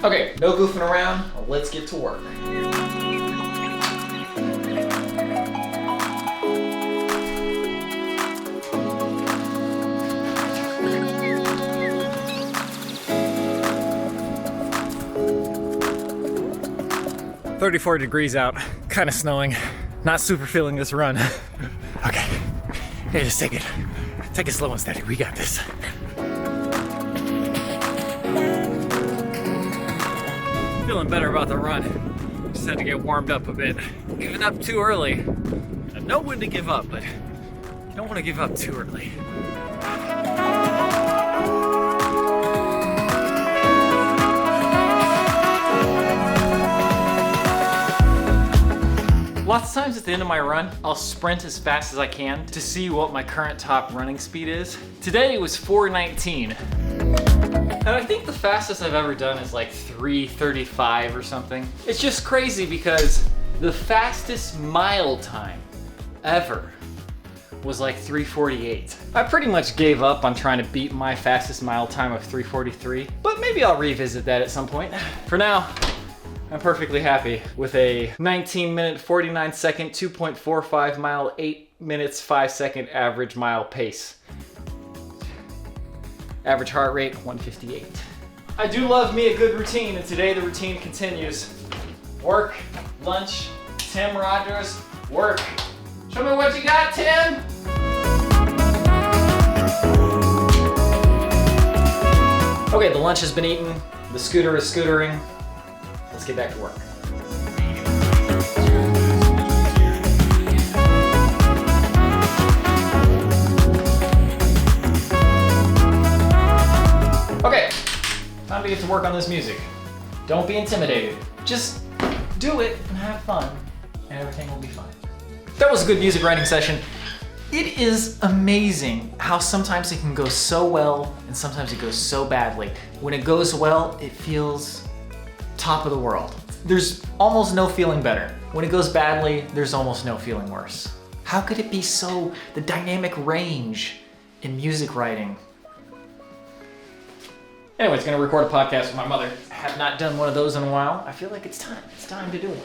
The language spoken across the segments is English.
Okay, no goofing around, let's get to work. "34 degrees out, kind of snowing. Not super feeling this run." Okay, hey, just take it slow and steady. We got this. Feeling better about the run. Just had to get warmed up a bit. Giving up too early. I know when to give up, but you don't want to give up too early. Lots of times at the end of my run, I'll sprint as fast as I can to see what my current top running speed is. Today it was 4:19. And I think the fastest I've ever done is like 3:35 or something. It's just crazy because the fastest mile time ever was like 3:48. I pretty much gave up on trying to beat my fastest mile time of 3:43, but maybe I'll revisit that at some point. For now, I'm perfectly happy with a 19-minute, 49-second, 2.45 mile, 8 minutes, 5-second average mile pace. Average heart rate, 158. I do love me a good routine, and today the routine continues. Work, lunch, Tim Rogers, work. Show me what you got, Tim! Okay, the lunch has been eaten, the scooter is scootering. Let's get back to work. Okay, time to get to work on this music. Don't be intimidated. Just do it and have fun, and everything will be fine. That was a good music writing session. It is amazing how sometimes it can go so well and sometimes it goes so badly. When it goes well, it feels top of the world. There's almost no feeling better. When it goes badly, there's almost no feeling worse. How could it be so, the dynamic range in music writing? Anyways, gonna record a podcast with my mother. I have not done one of those in a while. I feel like it's time. It's time to do it.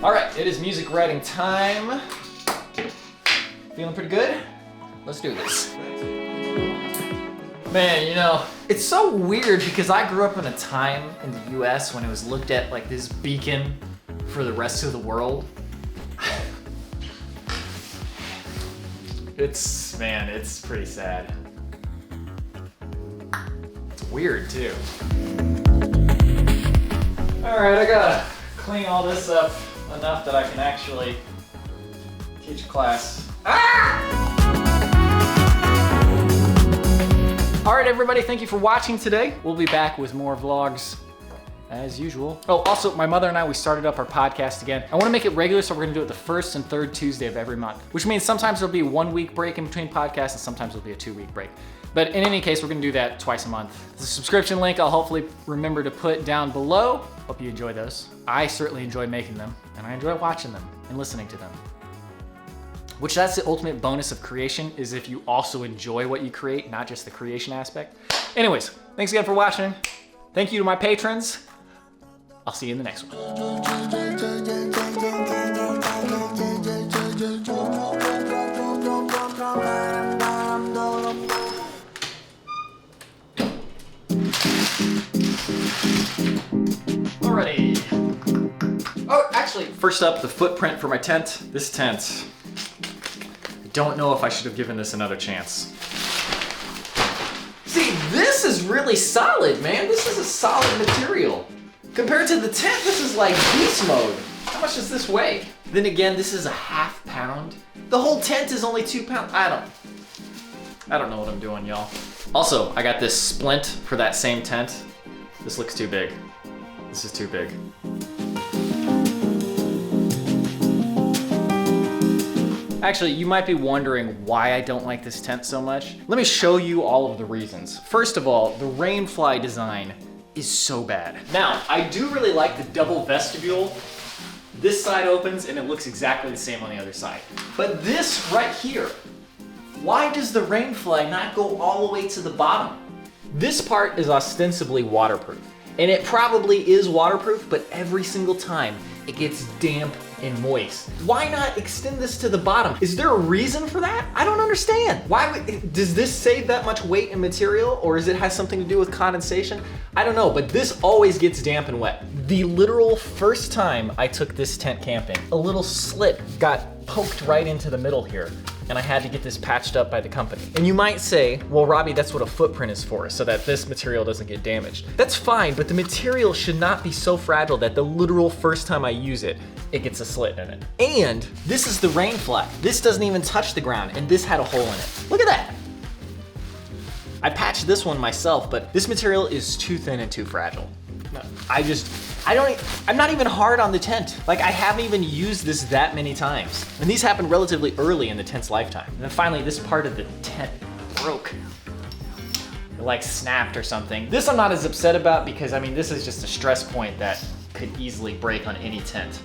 All right, it is music writing time. Feeling pretty good? Let's do this. Man, you know, it's so weird because I grew up in a time in the US when it was looked at like this beacon for the rest of the world. It's pretty sad. It's weird too. All right, I gotta clean all this up enough that I can actually teach class. All right, everybody, thank you for watching today. We'll be back with more vlogs as usual. Oh, also, my mother and I, we started up our podcast again. I wanna make it regular, so we're gonna do it the first and third Tuesday of every month, which means sometimes there'll be a 1 week break in between podcasts and sometimes it'll be a 2 week break. But in any case, we're gonna do that twice a month. The subscription link I'll hopefully remember to put down below. Hope you enjoy those. I certainly enjoy making them, and I enjoy watching them and listening to them. Which that's the ultimate bonus of creation, is if you also enjoy what you create, not just the creation aspect. Anyways, thanks again for watching. Thank you to my patrons. I'll see you in the next one. Alrighty. Oh, actually, first up, the footprint for my tent. This tent, I don't know if I should have given this another chance. See, this is really solid, man. This is a solid material. Compared to the tent, this is like beast mode. How much does this weigh? Then again, this is a ½ pound. The whole tent is only 2 pounds. I don't know what I'm doing, y'all. Also, I got this splint for that same tent. This looks too big. This is too big. Actually, you might be wondering why I don't like this tent so much. Let me show you all of the reasons. First of all, the rainfly design is so bad. Now, I do really like the double vestibule This side opens and it looks exactly the same on the other side. But this right here, why does the rain fly not go all the way to the bottom? This part is ostensibly waterproof. And it probably is waterproof, but every single time it gets damp and moist. Why not extend this to the bottom? Is there a reason for that? I don't understand. Does this save that much weight and material, or does it have something to do with condensation? I don't know, but this always gets damp and wet. The literal first time I took this tent camping, a little slit got poked right into the middle here, and I had to get this patched up by the company. And you might say, well, Robby, that's what a footprint is for, so that this material doesn't get damaged. That's fine, but the material should not be so fragile that the literal first time I use it, it gets a slit in it. And this is the rain flag. This doesn't even touch the ground, and this had a hole in it. Look at that. I patched this one myself, but this material is too thin and too fragile. I'm not even hard on the tent. Like, I haven't even used this that many times. And these happened relatively early in the tent's lifetime. And then finally, this part of the tent broke. It like snapped or something. This I'm not as upset about because, I mean, this is just a stress point that could easily break on any tent.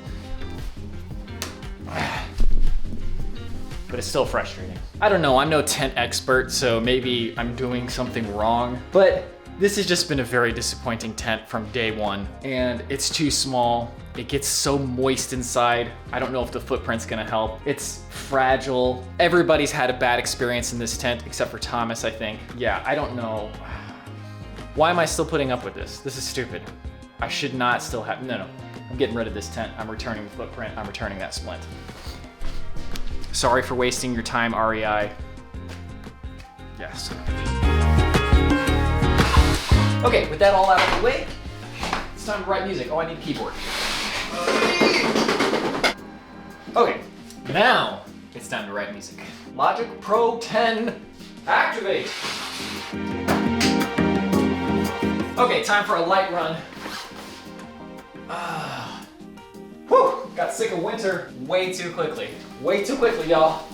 But it's still frustrating. I don't know, I'm no tent expert, so maybe I'm doing something wrong, but this has just been a very disappointing tent from day one, and it's too small. It gets so moist inside. I don't know if the footprint's gonna help. It's fragile. Everybody's had a bad experience in this tent, except for Thomas, I think. Yeah, I don't know. Why am I still putting up with this? This is stupid. I should not still have, no. I'm getting rid of this tent. I'm returning the footprint. I'm returning that splint. Sorry for wasting your time, REI. Yes. Okay, with that all out of the way, it's time to write music. Oh, I need a keyboard. Okay, now it's time to write music. Logic Pro 10, activate. Okay, time for a light run. Whew, got sick of winter way too quickly. Way too quickly, y'all.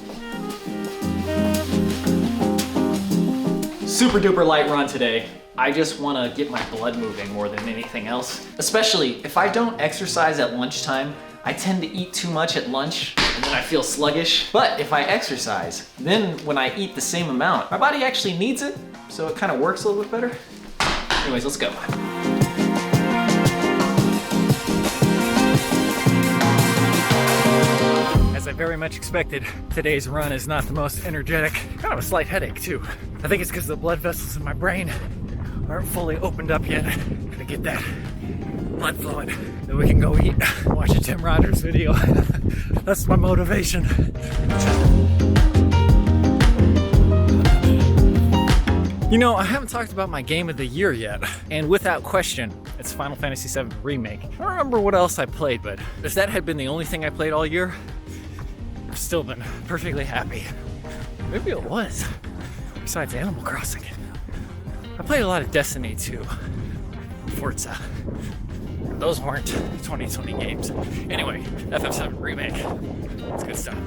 Super duper light run today. I just want to get my blood moving more than anything else. Especially if I don't exercise at lunchtime, I tend to eat too much at lunch and then I feel sluggish. But if I exercise, then when I eat the same amount, my body actually needs it, so it kind of works a little bit better. Anyways, let's go. As I very much expected, today's run is not the most energetic. Kind of a slight headache too. I think it's because the blood vessels in my brain aren't fully opened up yet. Gotta get that blood flowing. Then we can go eat, watch a Tim Rogers video. That's my motivation. You know, I haven't talked about my game of the year yet, and without question, it's Final Fantasy VII Remake. I don't remember what else I played, but if that had been the only thing I played all year, I've still been perfectly happy. Maybe it was, besides Animal Crossing. I played a lot of Destiny 2, Forza. Those weren't 2020 games. Anyway, FF7 Remake, it's good stuff.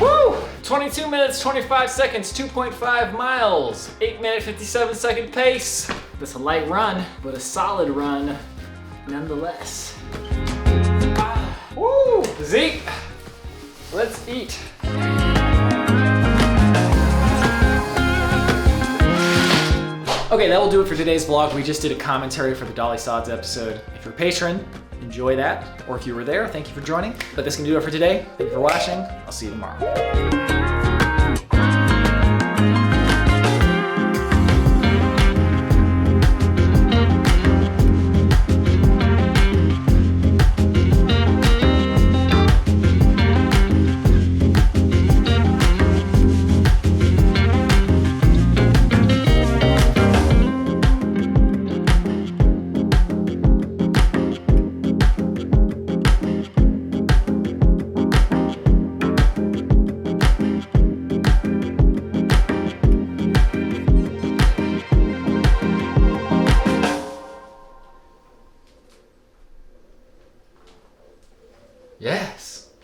Woo! 22 minutes, 25 seconds, 2.5 miles, 8-minute, 57-second pace. That's a light run, but a solid run nonetheless. Woo! Zeke, let's eat. Okay, that will do it for today's vlog. We just did a commentary for the Dolly Sods episode. If you're a patron, enjoy that. Or if you were there, thank you for joining. But that's gonna do it for today. Thank you for watching. I'll see you tomorrow.